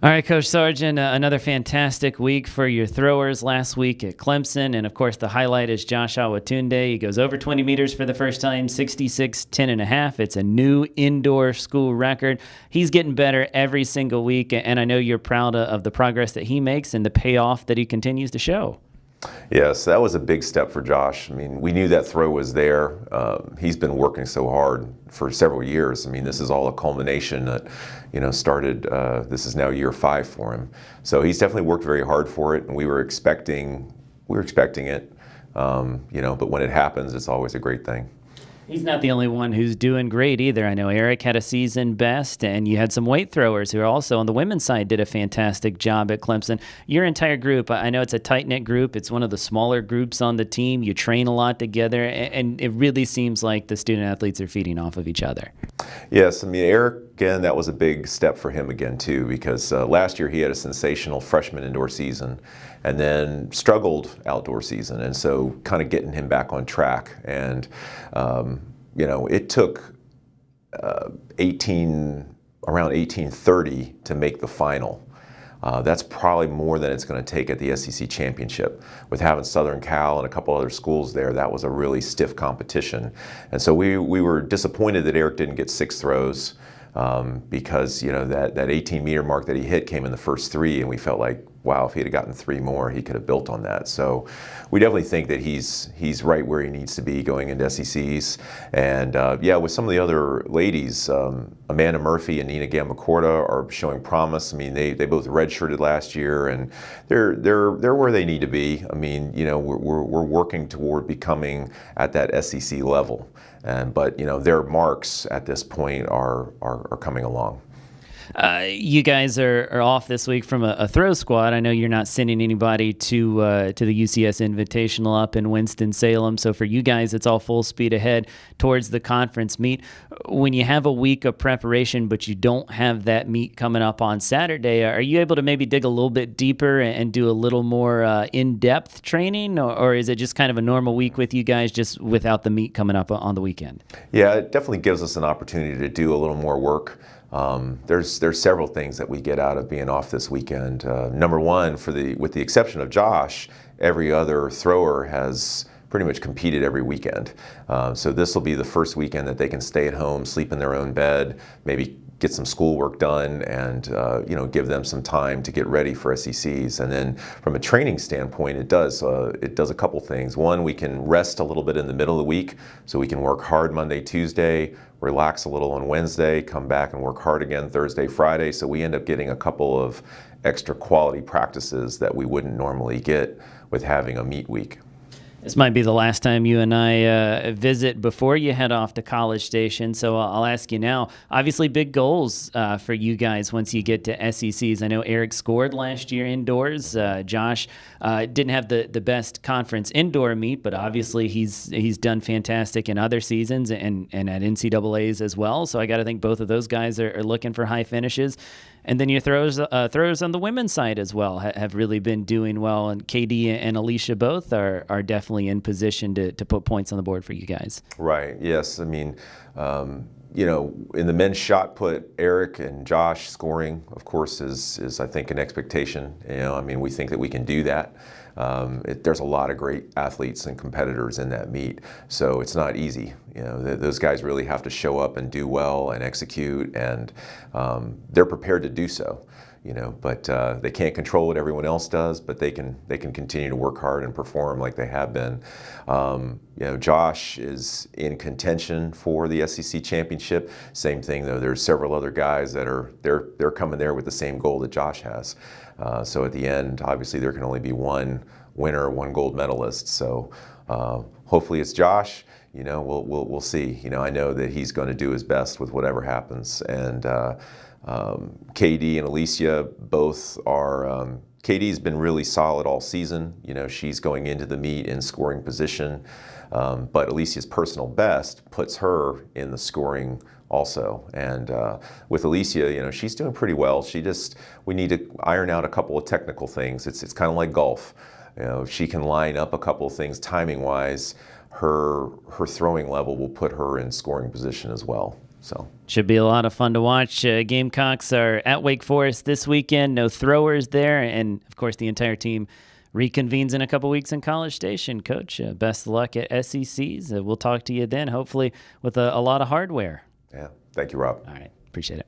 All right, Coach Sergent, another fantastic week for your throwers last week at Clemson. And of course, the highlight is Josh Awatunde. He goes over 20 meters for the first time, 66.10.5. It's a new indoor school record. He's getting better every single week. And I know you're proud of the progress that he makes and the payoff that he continues to show. Yes, that was a big step for Josh. I mean, we knew that throw was there. He's been working so hard for several years. I mean, this is all a culmination that, started, this is now year 5 for him. So he's definitely worked very hard for it, and we were expecting it, but when it happens, it's always a great thing. He's not the only one who's doing great either. I know Eric had a season best, and you had some weight throwers who are also on the women's side did a fantastic job at Clemson. Your entire group, I know it's a tight-knit group. It's one of the smaller groups on the team. You train a lot together, and it really seems like the student-athletes are feeding off of each other. Yes, I mean, Eric, again, that was a big step for him again, too, because last year he had a sensational freshman indoor season and then struggled outdoor season, and so kind of getting him back on track. And it took around 1830 to make the final. That's probably more than it's going to take at the SEC championship. With having Southern Cal and a couple other schools there, that was a really stiff competition. And so we were disappointed that Eric didn't get 6 throws because that 18-meter mark that he hit came in the first 3, and we felt like, wow, if he had gotten 3 more, he could have built on that. So we definitely think that he's right where he needs to be going into SECs. And with some of the other ladies, Amanda Murphy and Nina Gambacorta are showing promise. I mean, they both redshirted last year, and they're where they need to be. I mean, we're working toward becoming at that SEC level. But their marks at this point are coming along. You guys are off this week from a throw squad. I know you're not sending anybody to the UCS Invitational up in Winston-Salem. So for you guys, it's all full speed ahead towards the conference meet. When you have a week of preparation, but you don't have that meet coming up on Saturday, are you able to maybe dig a little bit deeper and do a little more in-depth training? Or is it just kind of a normal week with you guys just without the meet coming up on the weekend? Yeah, it definitely gives us an opportunity to do a little more work. There's several things that we get out of being off this weekend. Number one, with the exception of Josh, every other thrower has pretty much competed every weekend. So this will be the first weekend that they can stay at home, sleep in their own bed, maybe get some schoolwork done, and give them some time to get ready for SECs. And then from a training standpoint, it does a couple things. One, we can rest a little bit in the middle of the week, so we can work hard Monday, Tuesday, relax a little on Wednesday, come back and work hard again Thursday, Friday. So we end up getting a couple of extra quality practices that we wouldn't normally get with having a meet week. This might be the last time you and I visit before you head off to College Station, so I'll ask you now. Obviously, big goals for you guys once you get to SECs. I know Eric scored last year indoors. Josh didn't have the best conference indoor meet, but obviously he's done fantastic in other seasons and at NCAAs as well. So I got to think both of those guys are looking for high finishes. And then your throwers on the women's side as well have really been doing well. And KD and Alicia both are definitely in position to put points on the board for you guys. Right, yes. I mean, in the men's shot put, Eric and Josh scoring, of course, is I think an expectation. We think that we can do that. There's a lot of great athletes and competitors in that meet, so it's not easy. Those guys really have to show up and do well and execute, and they're prepared to do so. But they can't control what everyone else does, but they can continue to work hard and perform like they have been. Josh is in contention for the SEC championship. Same thing though. There's several other guys that they're coming there with the same goal that Josh has. So at the end, obviously, there can only be one winner, one gold medalist. So hopefully it's Josh. We'll see. I know that he's going to do his best with whatever happens. And KD and Alicia both are. KD's been really solid all season. She's going into the meet in scoring position, but Alicia's personal best puts her in the scoring also. And with Alicia, she's doing pretty well. We need to iron out a couple of technical things. It's kind of like golf. If she can line up a couple of things timing-wise, her throwing level will put her in scoring position as well. So should be a lot of fun to watch. Gamecocks are at Wake Forest this weekend. No throwers there, and of course the entire team reconvenes in a couple weeks in College Station. Coach, best of luck at SECs. We'll talk to you then, hopefully with a lot of hardware. Yeah, thank you, Rob. All right, appreciate it.